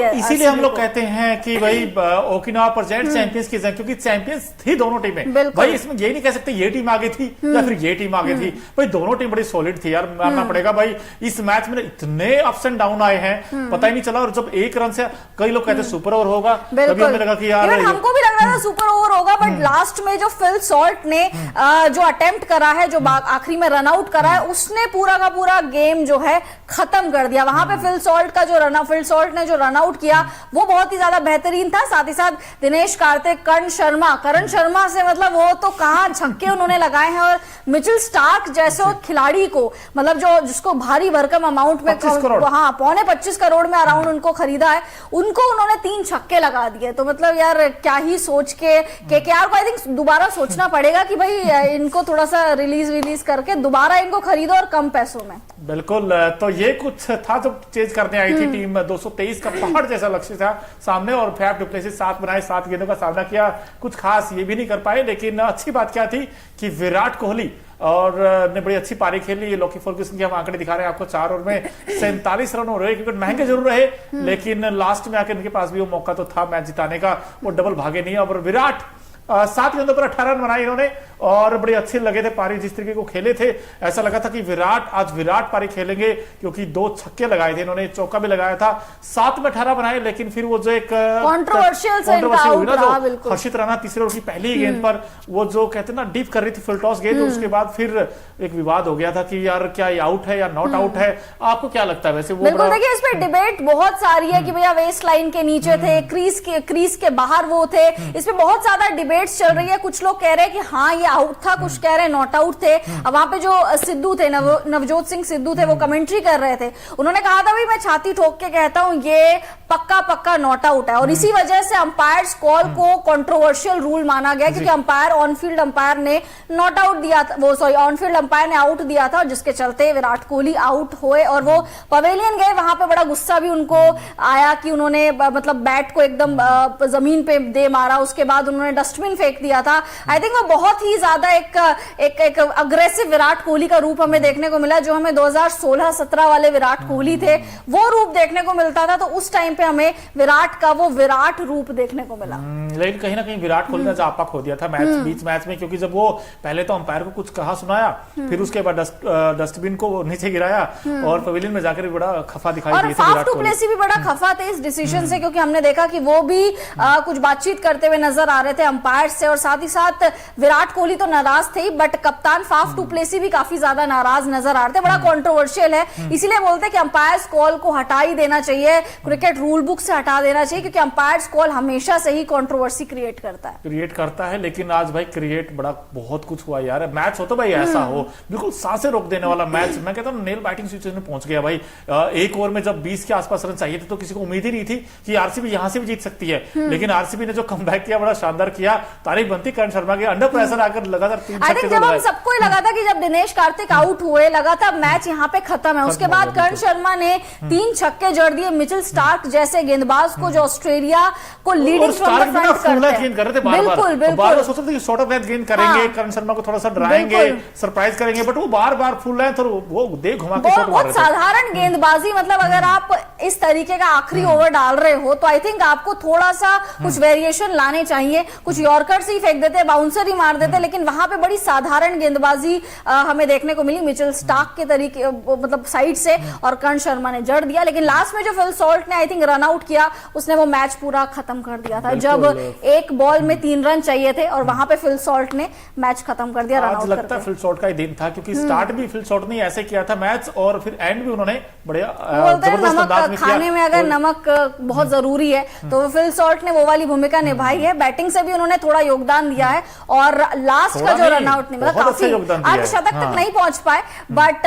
है। इसीलिए हम लोग कहते हैं कि भाई ओकिनावा प्रेजेंट चैंपियंस की जगह, क्योंकि चैंपियंस थी दोनों टीमें भाई, इसमें ये नहीं कह सकते ये टीम आगे थी या फिर ये टीम आगे थी भाई, दोनों टीम बड़ी सॉलिड थी यार, मानना पड़ेगा भाई। इस मैच में इतने अप्स एंड डाउन आए हैं, पता ही नहीं चला। और जब एक रन से, कई लोग कहते सुपर ओवर होगा, कभी हमें लगा कि यार हमको भी लग रहा था सुपर ओवर होगा, बट लास्ट में जो फिल सॉल्ट ने जो अटेम्प्ट करा है, जो आखिरी में रन आउट करा है, उसने पूरा का पूरा गेम जो है खत्म कर दिया। वहां पे फिल सॉल्ट ने जो रन आउट किया वो बहुत ही ज्यादा बेहतरीन था। साथ ही साथ दिनेश कार्तिक, करण शर्मा से मतलब वो तो कहां छक्के उन्होंने लगाए हैं, और मिचेल स्टार्क जैसे खिलाड़ी को, मतलब जो जिसको भारी भरकम अमाउंट में, हाँ, 25 करोड़ में अराउंड उनको खरीदा है, उनको उन्होंने 3 छक्के लगा दिए। तो मतलब यार क्या ही सोच के केकेआर को आई थिंक दोबारा सोचना पड़ेगा कि भाई इनको थोड़ा सा रिलीज करके दोबारा इनको खरीदो और कम पैसों में। बिल्कुल, तो ये कुछ था जब चेज करने आई थी टीम। 223 का पहाड़ जैसा लक्ष्य था सामने, और फैफ डु प्लेसिस 7 बनाए, 7 गेंदों का सामना किया, कुछ खास ये भी नहीं कर पाए। लेकिन अच्छी बात क्या थी कि विराट कोहली और ने बड़ी अच्छी पारी खेली। ये लॉकी फर्ग्यूसन के हम आंकड़े दिखा रहे हैं आपको, 4 ओवर में 47 रन हो रहे, क्योंकि महंगे जरूर रहे, लेकिन लास्ट में आकर इनके पास भी वो मौका तो था मैच जिताने का, वो डबल भागे नहीं। और विराट 7 गेंदों पर 18 रन बनाए इन्होंने, और बड़े अच्छे लगे थे पारी, जिस तरीके को खेले थे ऐसा लगा था कि आज विराट पारी खेलेंगे, क्योंकि 2 छक्के लगाए थे इन्होंने, चौका भी लगाया था। 7 में 18 बनाए, लेकिन फिर वो जो एक कंट्रोवर्शियल हर्षित राणा तीसरे ओवर की पहली गेंद पर वो जो कहते ना डीप कर रही थी फुल टॉस गेंद, उसके बाद फिर एक विवाद हो गया था कि यार क्या ये आउट है या नॉट आउट है। आपको क्या लगता है वैसे? वो बिल्कुल, देखिए इसमें डिबेट बहुत सारी है कि भैया वेस्ट लाइन के नीचे थे, क्रीज के बाहर वो थे, इसमें बहुत ज्यादा डिबेट्स चल रही है। कुछ लोग कह रहे हैं कि हाँ ये आउट था, कुछ कह रहे हैं नॉट आउट थे। अब वहां पे जो सिद्धू थे, नवजोत सिंह सिद्धू थे, वो कमेंट्री कर रहे थे, उन्होंने कहा था भाई मैं छाती ठोक के कहता हूं ये पक्का नॉट आउट है, और इसी वजह से अंपायर्स कॉल को कंट्रोवर्शियल रूल माना गया, क्योंकि अंपायर ऑनफील्ड अंपायर ने नॉट आउट दिया था, वो सॉरी ऑनफील्ड अंपायर ने आउट दिया था, जिसके चलते विराट कोहली आउट हुए और वो पवेलियन गए। वहां पे बड़ा गुस्सा भी उनको आया कि उन्होंने मतलब बैट को एकदम जमीन पे दे मारा, उसके बाद उन्होंने डस्टबिन फेंक दिया था। आई थिंक वो बहुत ही ज्यादा एक अग्रेसिव विराट कोहली का रूप हमें देखने को मिला, जो हमें 2016-17 वाले विराट कोहली थे वो रूप देखने को मिलता था। तो उस टाइम पे हमें विराट का वो विराट रूप देखने को मिला। लेकिन कहीं ना कहीं विराट कोहली ने जापा खो दिया था बीच मैच में, क्योंकि जब वो पहले तो अंपायर को कुछ कहा सुनाया, फिर उसके बाद डस्टबिन को नीचे गिराया और पवेलियन में जाकर भी बड़ा खफा दिखाई दिया। और फाफ डु प्लेसी भी बड़ा खफा थे इस डिसीजन से, क्योंकि हमने देखा कि वो भी कुछ बातचीत करते हुए नजर आ रहे थे अंपायर से, और साथ ही साथ विराट कोहली तो नाराज थे, बट कप्तान फाफ डु प्लेसी भी काफी ज्यादा नाराज नजर आ रहे थे। बड़ा कंट्रोवर्शियल है, इसीलिए बोलते हैं कि अंपायर्स कॉल को हटा ही देना चाहिए, क्रिकेट रूल बुक से हटा देना चाहिए, क्योंकि अंपायर्स कॉल हमेशा से ही कंट्रोवर्सी क्रिएट करता है। लेकिन आज भाई क्रिएट बहुत कुछ हुआ यार। मैच हो तो भाई ऐसा हो, बिल्कुल सांसें रोक देने वाला मैच, मैं कहता हूं नेल बाइटिंग सिचुएशन में पहुंच गया भाई। एक ओवर में जब 20 के आसपास रन चाहिए थे, तो किसी को उम्मीद ही नहीं थी कि आरसीबी यहां से भी जीत सकती है, लेकिन आरसीबी ने जो कमबैक किया बड़ा शानदार किया। तारीफ बनती करण शर्मा के, अंडर प्रेशर आकर लगातार 3 छक्के। जब हम सबको लगा था कि जब दिनेश कार्तिक आउट हुए लगा था मैच यहाँ पे खत्म है, उसके बाद करण शर्मा ने 3 छक्के जड़ दिए मिचेल स्टार्क जैसे गेंदबाज को, जो ऑस्ट्रेलिया को लीडिंग फ्रॉम द फ्रंट करते हैं। बिल्कुल सोच रहे थे शॉर्ट ऑफ लेंथ गेंद करेंगे, करण शर्मा को थोड़ा सा डराएंगे, सरप्राइज करेंगे, बट वो बार फुल लेंथ और वो दे घुमा के शॉट मार रहे थे। साधारण गेंदबाजी, मतलब अगर आप इस तरीके का आखिरी ओवर डाल रहे हो तो आई थिंक आपको थोड़ा सा कुछ वेरिएशन लाने चाहिए। कुछ यॉर्कर्स ही फेंक देते, बाउंसर ही मार देते, लेकिन वहां पे बड़ी साधारण गेंदबाजी हमें देखने को मिली मिचेल स्टार्क के तरीके, मतलब साइड से, और करण शर्मा ने जड़ दिया। लेकिन लास्ट में जो फिल सॉल्ट ने आई थिंक रन आउट किया, उसने वो मैच पूरा खत्म कर दिया था, जब एक बॉल में 3 रन चाहिए थे, और वहां पे फिल सॉल्ट ने मैच खत्म कर दिया रन आउट लगता है फिल सॉल्ट का ही दिन था, क्योंकि स्टार्ट भी फिल सॉल्ट ने ऐसे किया था मैच, और फिर एंड भी उन्होंने बड़े जबरदस्त अंदाज में किया। खाने में अगर नमक बहुत जरूरी है तो फिल सॉल्ट ने वो वाली भूमिका निभाई है। बैटिंग से भी उन्होंने थोड़ा योगदान दिया है, और लास्ट का जो रन आउट नहीं, मतलब काफी अर्धशतक तक नहीं पहुंच पाए, बट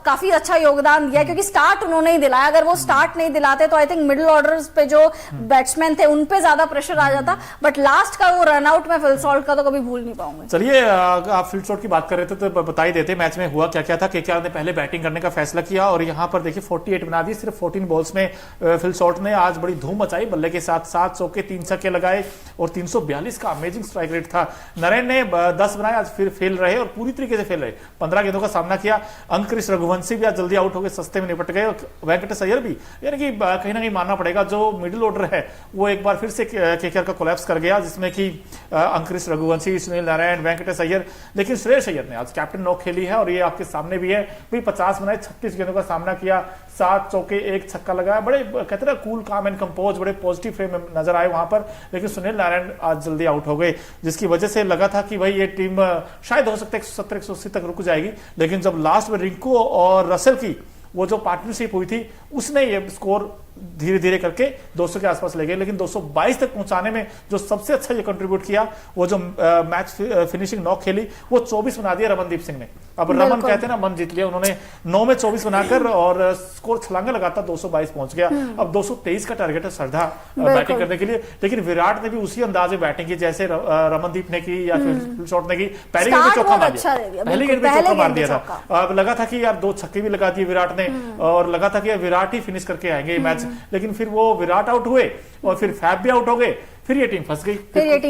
काफी अच्छा योगदान दिया, क्योंकि स्टार्ट उन्होंने ही दिलाया। अगर वो स्टार्ट नहीं दिलाते तो आई थिंक मिडिल ऑर्डर पे जो बैट्समैन थे उन पे ज्यादा प्रेशर आ जाता, बट लास्ट का वो रन आउट में फिल सॉल्ट का तो कभी भूल नहीं पाऊंगा। चलिए, आप फिल सॉल्ट की बात कर रहे थे तो बता ही देते मैच में हुआ क्या क्या था। केकेआर ने पहले बैटिंग करने का फैसला किया, और यहां पर देखिए 48 बना दी सिर्फ 14 बॉल्स में। फिल सॉल्ट ने आज बड़ी धूम मचाई, बल्ले के साथ 7 चौके 3 छक्के लगाए और 342 का अमेजिंग स्ट्राइक रेट था। नरेन ने 10 बनाए, आज फिर फेल रहे और पूरी तरीके से फेल रहे। 15 गेंदों का सामना किया। अंकुरिश रघुवंशी भी आज जल्दी आउट हो गए, सस्ते में निपट गए। और वेंकटेश अय्यर भी, यानी कि कहीं ना कहीं मानना पड़ेगा जो मिडिल ऑर्डर है वो एक बार फिर से केकेआर का कोलैप्स कर गया, जिसमें कि अंकुरिश रघुवंशी, सुनील नारायण, वेंकटेश अय्यर। लेकिन श्रेयस अय्यर ने आज कैप्टन नॉक खेली है और ये आपके सामने भी है भाई। 50 बनाए, 36 गेंदों का सामना किया, 7 चौके 1 छक्का लगाया। बड़े कहते हैं ना कूल काम एंड कंपोज, बड़े पॉजिटिव फ्रेम में नजर आए वहां पर। लेकिन सुनील नारायण आज जल्दी आउट हो गए, जिसकी वजह से लगा था कि भाई ये टीम शायद हो सकता है 170-180 तक रुक जाएगी। लेकिन जब लास्ट में रिंकू और रसल की वो जो पार्टनरशिप हुई थी, उसने ये स्कोर धीरे धीरे करके 200 के आसपास ले गए। लेकिन 222 तक पहुंचाने में जो सबसे अच्छा ये कंट्रीब्यूट किया, वो जो मैच फिनिशिंग नॉक खेली, वो 24 बना दिया रमनदीप सिंह ने। अब रमन कहते हैं ना मन जीत लिया उन्होंने, 9 में 24 बनाकर और स्कोर छलांगा लगाता 222 पहुंच गया। अब 223 का टारगेट है श्रद्धा बैटिंग करने के लिए। लेकिन विराट ने भी उसी अंदाज में बैटिंग की जैसे रमनदीप ने की या फिर शॉट ने की। पहली गेंद में चौका मार दिया, पहली गेंद में चौका मार दिया था। अब लगा था कि यार 2 छक्के भी लगा दिए विराट ने और लगा था कि विराट ही फिनिश करके आएंगे मैच। लेकिन फिर वो विराट आउट हुए और फिर फैब भी आउट हो गए, फिर ये टीम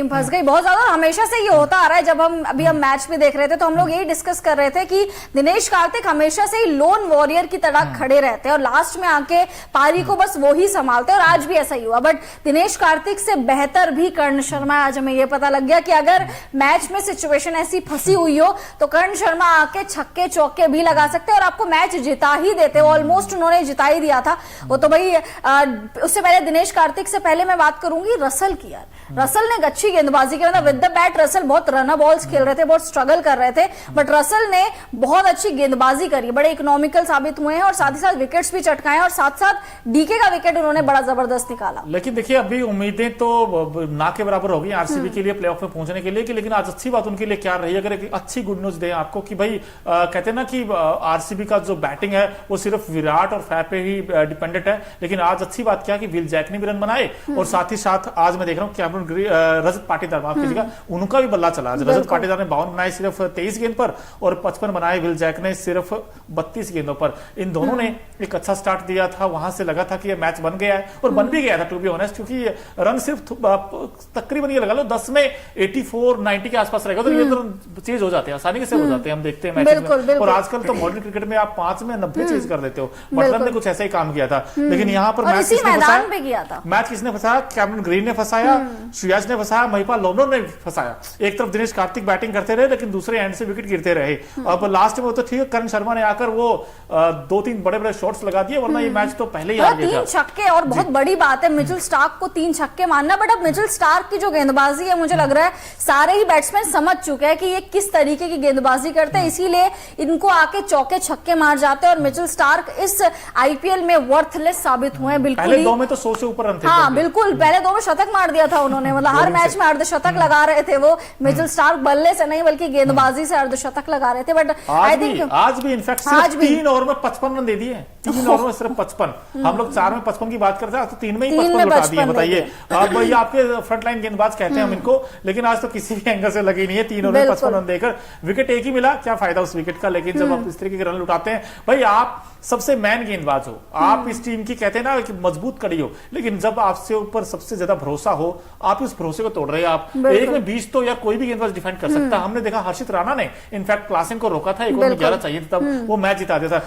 फंस गई। बहुत ज्यादा हमेशा से ये होता आ रहा है। जब हम मैच भी देख रहे थे तो हम लोग यही डिस्कस कर रहे थे कि दिनेश कार्तिक हमेशा से ही लोन वॉरियर की तरह खड़े रहते हैं और लास्ट में आके पारी को बस वो ही संभालते हैं और आज भी ऐसा ही हुआ। बट दिनेश कार्तिक से बेहतर भी कर्ण शर्मा, आज हमें ये पता लग गया कि अगर मैच में सिचुएशन ऐसी फंसी हुई हो तो कर्ण शर्मा आके छक्के चौके भी लगा सकते और आपको मैच जिता ही देते। ऑलमोस्ट उन्होंने जिता ही दिया था वो तो भाई। उससे पहले दिनेश कार्तिक से पहले मैं बात करूंगी रसल की। रसल ने अच्छी गेंदबाजी की, मतलब विद द बैट रसल बहुत रनर बॉल्स खेल रहे थे, बहुत स्ट्रगल कर रहे थे, बट रसल ने बहुत अच्छी गेंदबाजी करी, बड़े इकोनॉमिकल साबित हुए हैं और साथ ही साथ विकेट्स भी चटकाए और साथ साथ डीके का विकेट उन्होंने बड़ा जबरदस्त निकाला। लेकिन देखिए अभी उम्मीदें तो ना के बराबर हो गई आरसीबी के लिए प्लेऑफ में पहुंचने के लिए कि, लेकिन आज अच्छी बात उनके लिए क्या रही, अगर एक अच्छी गुड न्यूज दें आपको कि भाई कहते हैं ना कि आरसीबी का जो बैटिंग है वो सिर्फ विराट और फैब पे ही डिपेंडेंट है। लेकिन आज अच्छी बात क्या कि विल जैक ने भी रन बनाए और साथ ही साथ आज मैं देख रहा हूँ कैप्टन रजत पाटीदार, माफ कीजिएगा, उनका भी बल्ला चला। रजत पाटीदार ने 52 बनाए सिर्फ 23 गेंद पर और 55 बनाए विल जैक ने सिर्फ 32 गेंदों पर। इन दोनों ने एक अच्छा स्टार्ट दिया था, वहां से लगा था कि ये मैच बन गया है और बन भी गया था टू बी ऑनेस्ट, क्योंकि रन सिर्फ तकरीबन ये लगा लो 10 में 84-90 के आसपास रहेगा तो ये तो चेज हो जाते हैं, आसानी से हो जाते हैं, हम देखते हैं मैच में। और आजकल तो मॉडर्न क्रिकेट में आप 5 में 90 चेज कर देते हो। मतलब ने कुछ ऐसा ही काम किया था। लेकिन यहाँ पर मैच किसने फंसाया? कैमरन ग्रीन ने फंसाया, श्रेयस ने फंसाया, महिपाल लोमरो ने फंसाया। एक तरफ दिनेश कार्तिक बैटिंग करते रहे लेकिन दूसरे एंड से विकेट गिरते रहे। अब लास्ट में तो ठीक है, कर्ण शर्मा ने आकर वो 2-3 बड़े-बड़े शॉट्स लगा दिए, वरना ये मैच तो पहले ही आ गया था। 3 छक्के और बहुत बड़ी बात है मिचेल स्टार्क को 3 छक्के मारना। बट अब मिचेल स्टार्क की जो गेंदबाजी है, मुझे लग रहा है सारे ही बैट्समैन समझ चुके हैं कि ये किस तरीके की गेंदबाजी करते हैं, इसीलिए इनको आके चौके छक्के मार जाते हैं और मिचेल स्टार्क इस आईपीएल में वर्थलेस साबित हुए हैं। बिल्कुल पहले 2 में तो 100 से ऊपर रन थे। हाँ बिल्कुल, पहले 2 में शतक मार दिया था उन्होंने, मतलब हर मैच में अर्धशतक लगा रहे थे वो। मिचेल स्टार्क बल्ले से नहीं बल्कि गेंदबाजी से अर्धशतक लगा रहे थे। बट आई थिंक आज भी इनफैक्ट सिर्फ 3 ओवर में 55 रन दे दिए। 3 ओवर में सिर्फ 55। हम लोग 4 में 55 की बात करते हैं, आज तो 3 में ही 55 लगा दिए। बताइए अब ये आपके फ्रंट लाइन गेंदबाज कहते हैं हम इनको, लेकिन आज तो किसी भी एंगल से लगी नहीं है। 3 ओवर में 55 रन देकर विकेट एक ही मिला, क्या फायदा उस विकेट का। लेकिन जब आप इस तरीके के रन उठाते हैं, भाई आप सबसे मैन गेंदबाज हो, आप इस टीम की कहते हैं ना कि मजबूत कड़ी हो, लेकिन जब आपसे ऊपर सबसे ज्यादा भरोसा हो, आप इस भरोसे को तोड़ रहे हैं। आप 1 में 20 तो यार कोई भी गेंदबाज डिफेंड कर सकता है। हमने देखा हर्षित राणा ने इनफैक्ट क्लासन को रोका था, 1 ओवर में 11 चाहिए था, तब वो मैच जिता दिया था।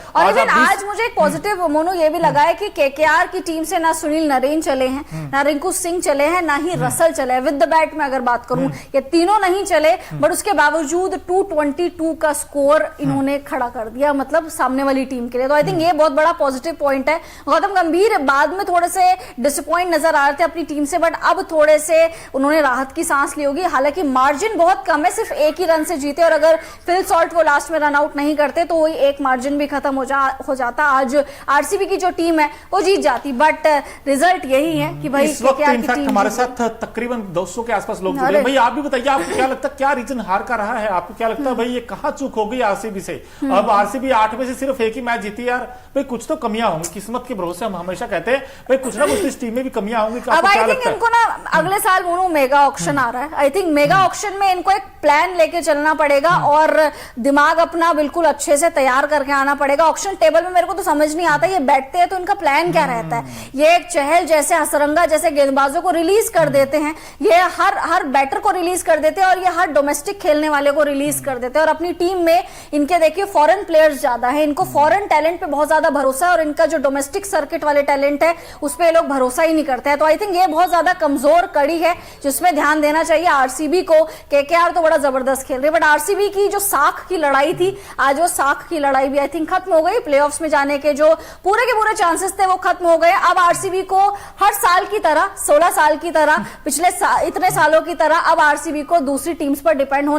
आज मुझे एक पॉजिटिव मोनो ये भी लगा है कि केकेआर की टीम से ना सुनील नरेन चले हैं, ना रिंकू सिंह चले हैं, ना ही रसल चले हैं। विद द बैट में अगर बात करूं, ये तीनों नहीं चले, बट उसके बावजूद 222 का स्कोर इन्होंने खड़ा कर दिया, मतलब सामने वाली टीम के लिए। तो आई थिंक ये बहुत बड़ा पॉजिटिव पॉइंट है। गौतम गंभीर बाद में थोड़े से डिसअपॉइंट नजर आ रहे थे अपनी टीम से, बट अब थोड़े से उन्होंने राहत की सांस ली होगी। हालांकि मार्जिन बहुत कम है, सिर्फ 1 ही रन से जीते और अगर फिल सॉल्ट वो लास्ट में रन आउट नहीं करते तो वही एक मार्जिन भी खत्म हो जाता। आज आरसीबी की जो टीम है वो जीत जाती, बट रिजल्ट यही है कि भाई इस वक्त इनफैक्ट हमारे साथ तकरीबन 200 के आसपास लोग जुड़े हैं। भाई आप भी बताइए, आपको क्या लगता है क्या रीजन हार का रहा है? आपको क्या लगता है भाई ये कहां चूक हो गई आरसीबी से? अब आरसीबी 8 में से सिर्फ 1 ही मैच जीती है यार भाई कुछ तो कमियां होंगी, किस्मत के भरोसे हम हमेशा कहते हैं भाई कुछ ना कुछ इस टीम में भी कमियां होंगी। अब आई थिंक इनको ना अगले साल मोनू मेगा ऑक्शन आ रहा है, आई थिंक मेगा ऑक्शन में इनको एक प्लान लेके चलना पड़ेगा और दिमाग अपना बिल्कुल अच्छे से तैयार करके आना पड़ेगा। ऑक्शन टेबल में मेरे को तो समझ नहीं आता, ये बैठते हैं तो इनका प्लान क्या रहता है। ये एक चहल जैसे हसरंगा जैसे गेंदबाजों को रिलीज कर देते हैं, ये हर बैटर को रिलीज कर देते हैं और ये हर डोमेस्टिक खेलने वाले को रिलीज कर देते हैं। और अपनी टीम में इनके देखिए फॉरेन प्लेयर्स ज्यादा है, इनको फॉरेन टैलेंट पे बहुत ज्यादा भरोसा है और इनका जो डोमेस्टिक सर्किट वाले टैलेंट है उस पर ये लोग भरोसा ही नहीं करते हैं। तो आई थिंक ये बहुत ज्यादा कमजोर कड़ी है जिसमें ध्यान देना चाहिए आरसीबी को। केकेआर तो बड़ा जबरदस्त खेल रही है, बट आरसीबी की जो साख की लड़ाई थी, आज वो साख की लड़ाई भी आई थिंक खत्म हो गई। प्लेऑफ्स में जाने के जो पूरे के पूरे चांसेस थे वो खत्म हो गए। अब आरसीबी को हर साल की तरह 16 साल की तरह पिछले इतने सालों की तरह अब आरसीबी को दूसरी टीम्स पर डिपेंड होना